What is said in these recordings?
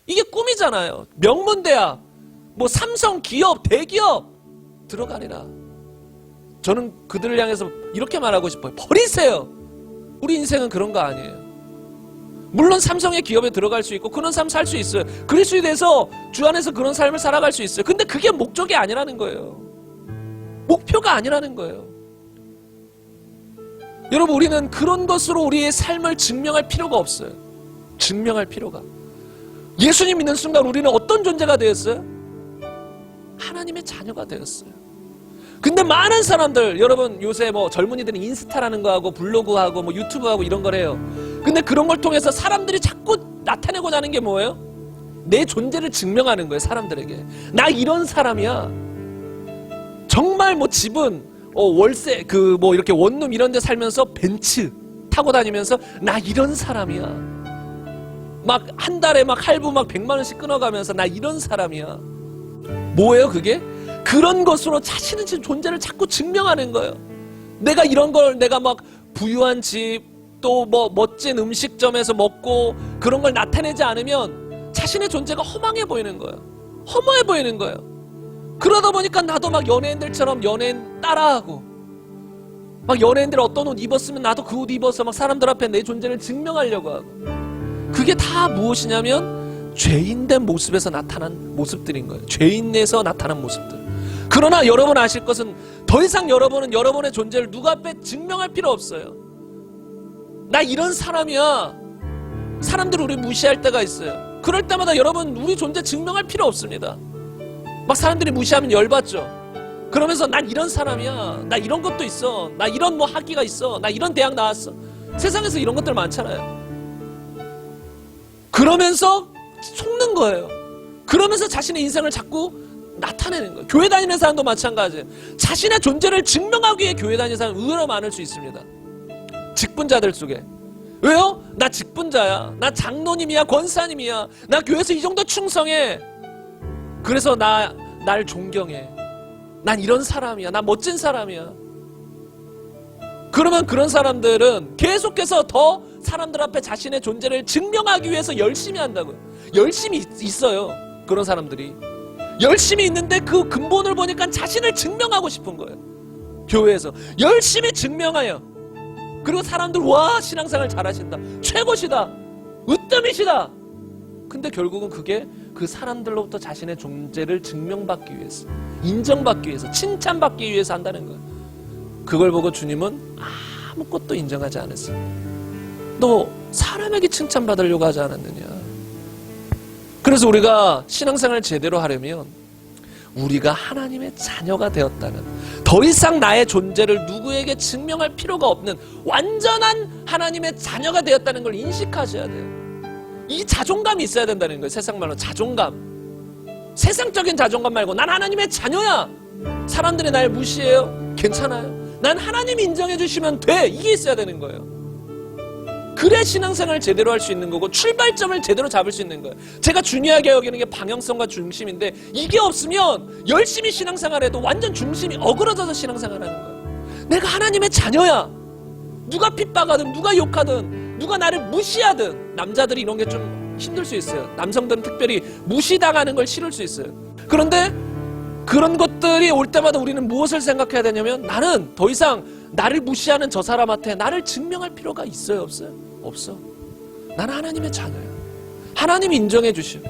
이게 꿈이잖아요. 명문대학, 뭐 삼성, 기업, 대기업 들어가리라. 저는 그들을 향해서 이렇게 말하고 싶어요. 버리세요. 우리 인생은 그런 거 아니에요. 물론 삼성의 기업에 들어갈 수 있고 그런 삶 살 수 있어요. 그리스도에 대해서 주 안에서 그런 삶을 살아갈 수 있어요. 근데 그게 목적이 아니라는 거예요. 목표가 아니라는 거예요. 여러분, 우리는 그런 것으로 우리의 삶을 증명할 필요가 없어요. 증명할 필요가. 예수님 믿는 순간 우리는 어떤 존재가 되었어요? 하나님의 자녀가 되었어요. 근데 많은 사람들, 여러분 요새 뭐 젊은이들은 인스타라는 거 하고 블로그 하고 뭐 유튜브 하고 이런 걸 해요. 근데 그런 걸 통해서 사람들이 자꾸 나타내고자 하는 게 뭐예요? 내 존재를 증명하는 거예요. 사람들에게. 나 이런 사람이야. 정말 뭐 집은 월세 그 뭐 이렇게 원룸 이런 데 살면서 벤츠 타고 다니면서 나 이런 사람이야. 막 한 달에 막 할부 막 100만 원씩 끊어가면서 나 이런 사람이야. 뭐예요 그게? 그런 것으로 자신의 존재를 자꾸 증명하는 거예요. 내가 이런 걸, 내가 막 부유한 집, 또 뭐 멋진 음식점에서 먹고 그런 걸 나타내지 않으면 자신의 존재가 허망해 보이는 거예요. 허무해 보이는 거예요. 그러다 보니까 나도 막 연예인들처럼 연예인 따라하고, 막 연예인들 어떤 옷 입었으면 나도 그 옷 입어서 막 사람들 앞에 내 존재를 증명하려고 하고. 그게 다 무엇이냐면 죄인된 모습에서 나타난 모습들인 거예요. 죄인에서 나타난 모습들. 그러나 여러분 아실 것은 더 이상 여러분은 여러분의 존재를 누구 앞에 증명할 필요 없어요. 나 이런 사람이야. 사람들이 우리 무시할 때가 있어요. 그럴 때마다 여러분 우리 존재 증명할 필요 없습니다. 막 사람들이 무시하면 열받죠. 그러면서 난 이런 사람이야. 나 이런 것도 있어. 나 이런 뭐 학위가 있어. 나 이런 대학 나왔어. 세상에서 이런 것들 많잖아요. 그러면서 속는 거예요. 그러면서 자신의 인생을 자꾸 나타내는 거예요. 교회 다니는 사람도 마찬가지예요. 자신의 존재를 증명하기 위해 교회 다니는 사람은 의외로 많을 수 있습니다. 직분자들 속에. 왜요? 나 직분자야. 나 장로님이야. 권사님이야. 나 교회에서 이 정도 충성해. 그래서 날 존경해. 난 이런 사람이야. 난 멋진 사람이야. 그러면 그런 사람들은 계속해서 더 사람들 앞에 자신의 존재를 증명하기 위해서 열심히 한다고요. 열심히 있어요. 그런 사람들이. 열심히 있는데 그 근본을 보니까 자신을 증명하고 싶은 거예요. 교회에서. 열심히 증명하여. 그리고 사람들 와 신앙생활 잘하신다. 최고시다. 으뜸이시다. 근데 결국은 그게 그 사람들로부터 자신의 존재를 증명받기 위해서, 인정받기 위해서, 칭찬받기 위해서 한다는 거예요. 그걸 보고 주님은 아무것도 인정하지 않았어요. 너 사람에게 칭찬받으려고 하지 않았느냐. 그래서 우리가 신앙생활을 제대로 하려면 우리가 하나님의 자녀가 되었다는, 더 이상 나의 존재를 누구에게 증명할 필요가 없는 완전한 하나님의 자녀가 되었다는 걸 인식하셔야 돼요. 이 자존감이 있어야 된다는 거예요. 세상 말로 자존감. 세상적인 자존감 말고 난 하나님의 자녀야. 사람들이 날 무시해요. 괜찮아요. 난 하나님이 인정해 주시면 돼. 이게 있어야 되는 거예요. 그래 신앙생활을 제대로 할 수 있는 거고 출발점을 제대로 잡을 수 있는 거예요. 제가 중요하게 여기는 게 방향성과 중심인데 이게 없으면 열심히 신앙생활해도 완전 중심이 어그러져서 신앙생활하는 거예요. 내가 하나님의 자녀야. 누가 핍박하든 누가 욕하든 누가 나를 무시하든, 남자들이 이런 게 좀 힘들 수 있어요. 남성들은 특별히 무시당하는 걸 싫을 수 있어요. 그런데 그런 것들이 올 때마다 우리는 무엇을 생각해야 되냐면 나는 더 이상 나를 무시하는 저 사람한테 나를 증명할 필요가 있어요? 없어요? 없어. 나는 하나님의 자녀야. 하나님이 인정해 주시오.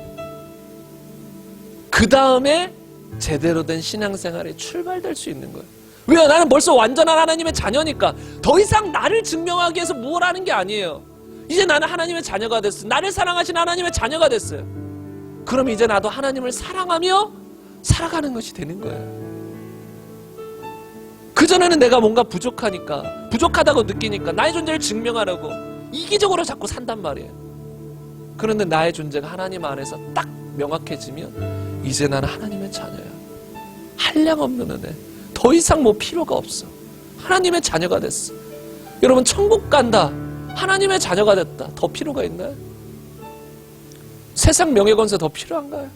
그 다음에 제대로 된 신앙생활에 출발될 수 있는 거예요. 왜요? 나는 벌써 완전한 하나님의 자녀니까 더 이상 나를 증명하기 위해서 뭘 하는 게 아니에요. 이제 나는 하나님의 자녀가 됐어요. 나를 사랑하신 하나님의 자녀가 됐어요. 그럼 이제 나도 하나님을 사랑하며 살아가는 것이 되는 거예요. 그전에는 내가 뭔가 부족하니까, 부족하다고 느끼니까 나의 존재를 증명하려고 이기적으로 자꾸 산단 말이에요. 그런데 나의 존재가 하나님 안에서 딱 명확해지면 이제 나는 하나님의 자녀야. 한량없는 은혜. 더 이상 뭐 필요가 없어. 하나님의 자녀가 됐어. 여러분 천국 간다. 하나님의 자녀가 됐다. 더 필요가 있나요? 세상 명예권세 더 필요한가요?